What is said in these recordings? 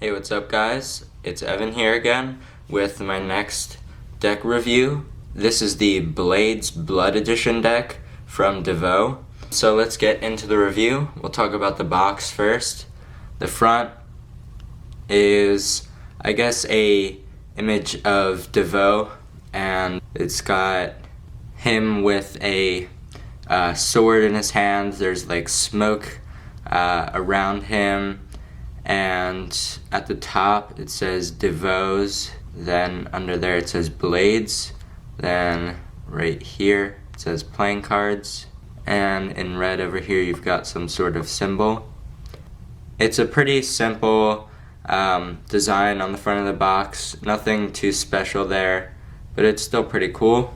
Hey, what's up guys? It's Evan here again with my next deck review. This is the Blades Blood Edition deck from DeVoe. So let's get into the review. We'll talk about the box first. The front is, I guess, a image of DeVoe, and it's got him with a sword in his hand. There's like smoke around him. And at the top it says DeVoe's, then under there it says Blades, then right here it says playing cards, and in red over here you've got some sort of symbol. It's a pretty simple design on the front of the box, nothing too special there, but it's still pretty cool.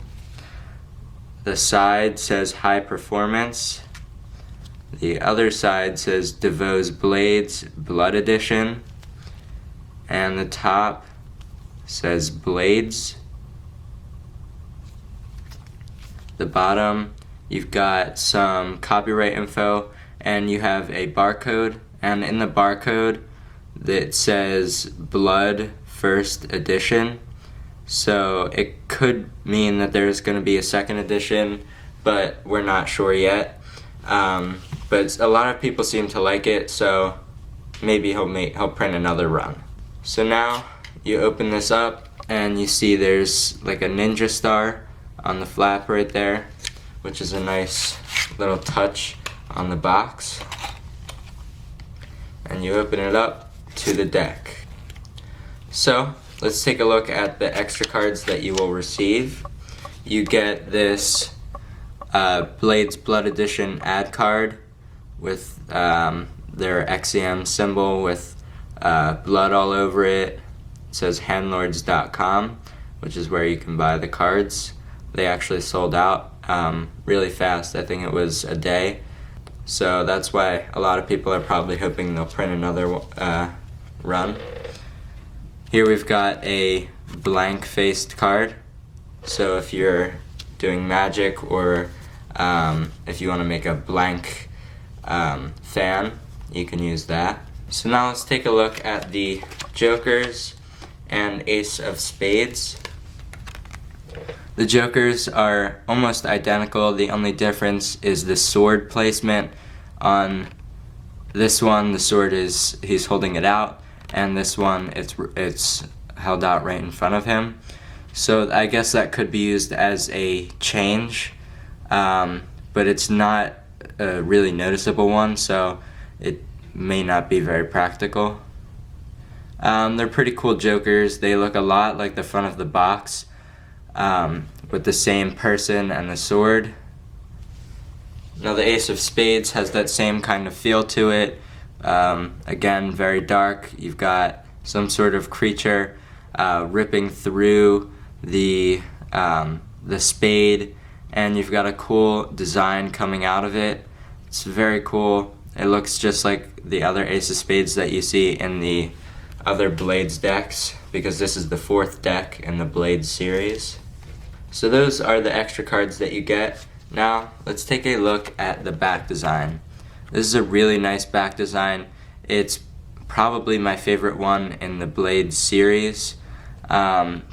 The side says High Performance. The other side says DeVoe's Blades Blood Edition, and the top says Blades. The bottom, you've got some copyright info, and you have a barcode, and in the barcode it says Blood First Edition. So it could mean that there's going to be a second edition, but we're not sure yet. But a lot of people seem to like it, so maybe he'll print another run. So now you open this up and you see there's like a ninja star on the flap right there, which is a nice little touch on the box. And you open it up to the deck. So let's take a look at the extra cards that you will receive. You get this Blades Blood Edition ad card with their XEM symbol with blood all over it. It says handlords.com, which is where you can buy the cards. They actually sold out really fast. I think it was a day. So that's why a lot of people are probably hoping they'll print another run. Here we've got a blank-faced card. So if you're doing Magic, or if you want to make a blank fan, you can use that. So now let's take a look at the Jokers and Ace of Spades. The Jokers are almost identical. The only difference is the sword placement. On this one, the sword he's holding it out, and this one it's held out right in front of him. So I guess that could be used as a change, but it's not a really noticeable one, so it may not be very practical. They're pretty cool Jokers. They look a lot like the front of the box, with the same person and the sword. Now the Ace of Spades has that same kind of feel to it. Again, very dark. You've got some sort of creature ripping through the spade, and you've got a cool design coming out of it. It's very cool. It looks just like the other Ace of Spades that you see in the other Blades decks, because this is the 4th deck in the Blades series. So those are the extra cards that you get. Now let's take a look at the back design. This is a really nice back design. It's probably my favorite one in the Blades series,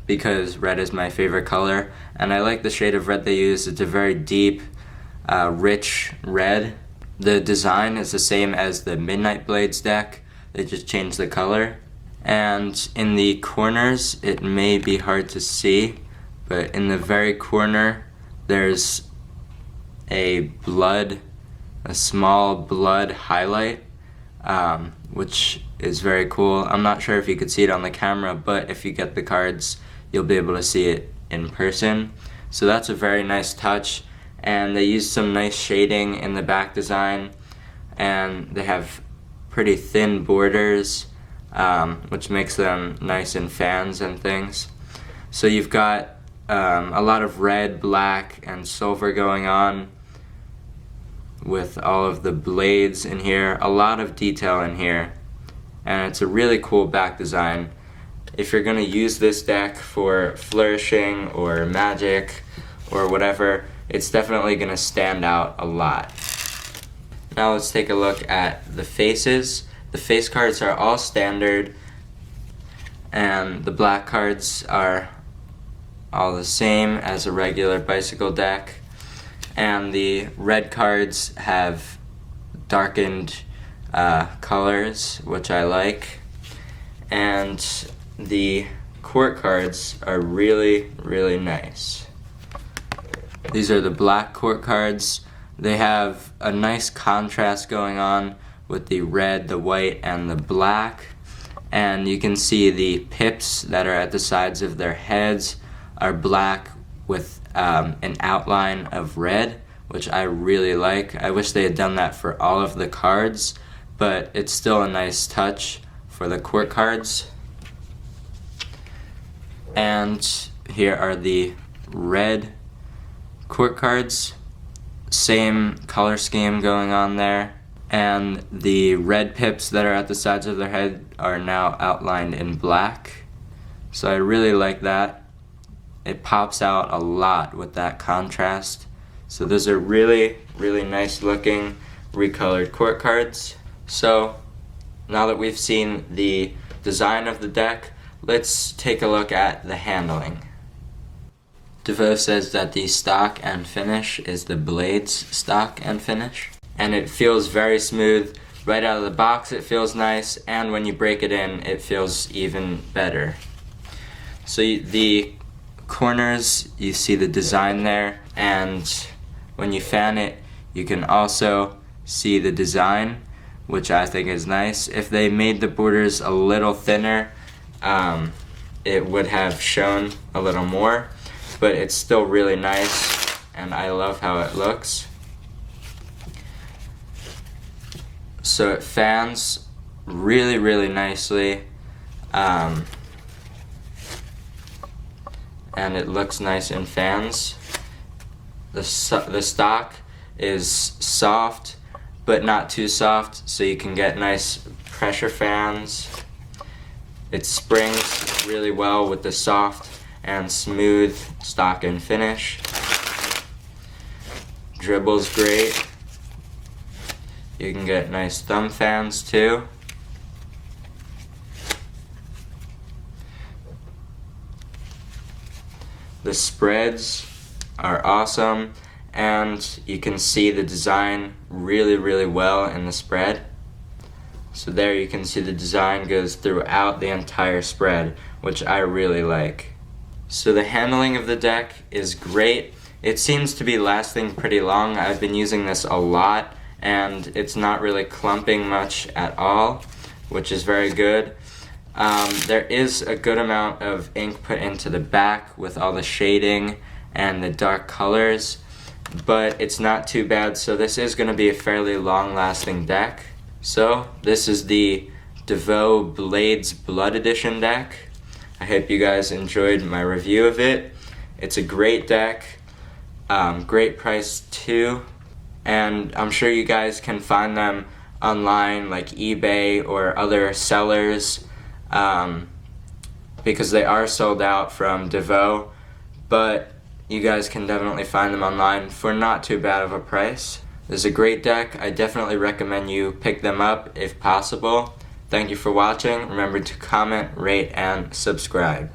because red is my favorite color, and I like the shade of red they use. It's a very deep, rich red. The design is the same as the Midnight Blades deck. They just changed the color. And in the corners, it may be hard to see, but in the very corner there's a small blood highlight, which is very cool. I'm not sure if you could see it on the camera, but if you get the cards, you'll be able to see it in person. So that's a very nice touch, and they used some nice shading in the back design, and they have pretty thin borders, which makes them nice in fans and things. So you've got a lot of red, black, and silver going on with all of the blades in here, a lot of detail in here, and it's a really cool back design. If you're going to use this deck for flourishing or Magic or whatever, it's definitely going to stand out a lot. Now let's take a look at the faces. The face cards are all standard. and the black cards are all the same as a regular bicycle deck, and the red cards have darkened colors, which I like, and the court cards are really, really nice. These are the black court cards. They have a nice contrast going on with the red, the white, and the black. And you can see the pips that are at the sides of their heads are black with an outline of red, which I really like. I wish they had done that for all of the cards, but it's still a nice touch for the court cards. And here are the red court cards. Same color scheme going on there. And the red pips that are at the sides of their head are now outlined in black. So I really like that. It pops out a lot with that contrast. So those are really, really nice looking recolored court cards. So now that we've seen the design of the deck, let's take a look at the handling. DeVoe says that the stock and finish is the Blades stock and finish, and it feels very smooth. Right out of the box it feels nice, and when you break it in it feels even better. So the corners, you see the design there, and when you fan it you can also see the design, which I think is nice. If they made the borders a little thinner, it would have shown a little more, but it's still really nice and I love how it looks. So it fans really, really nicely, and it looks nice in fans. The stock is soft but not too soft, so you can get nice pressure fans. It springs really well with the soft and smooth stock and finish. Dribbles great. You can get nice thumb fans too. The spreads are awesome, and you can see the design really, really well in the spread. So there you can see the design goes throughout the entire spread, which I really like. So the handling of the deck is great. It seems to be lasting pretty long. I've been using this a lot, and it's not really clumping much at all, which is very good. There is a good amount of ink put into the back with all the shading and the dark colors, but it's not too bad, so this is going to be a fairly long-lasting deck. So this is the DeVoe Blades Blood Edition deck. I hope you guys enjoyed my review of it. It's a great deck, great price too, and I'm sure you guys can find them online like eBay or other sellers, because they are sold out from DeVoe, but you guys can definitely find them online for not too bad of a price. This is a great deck. I definitely recommend you pick them up if possible. Thank you for watching. Remember to comment, rate, and subscribe.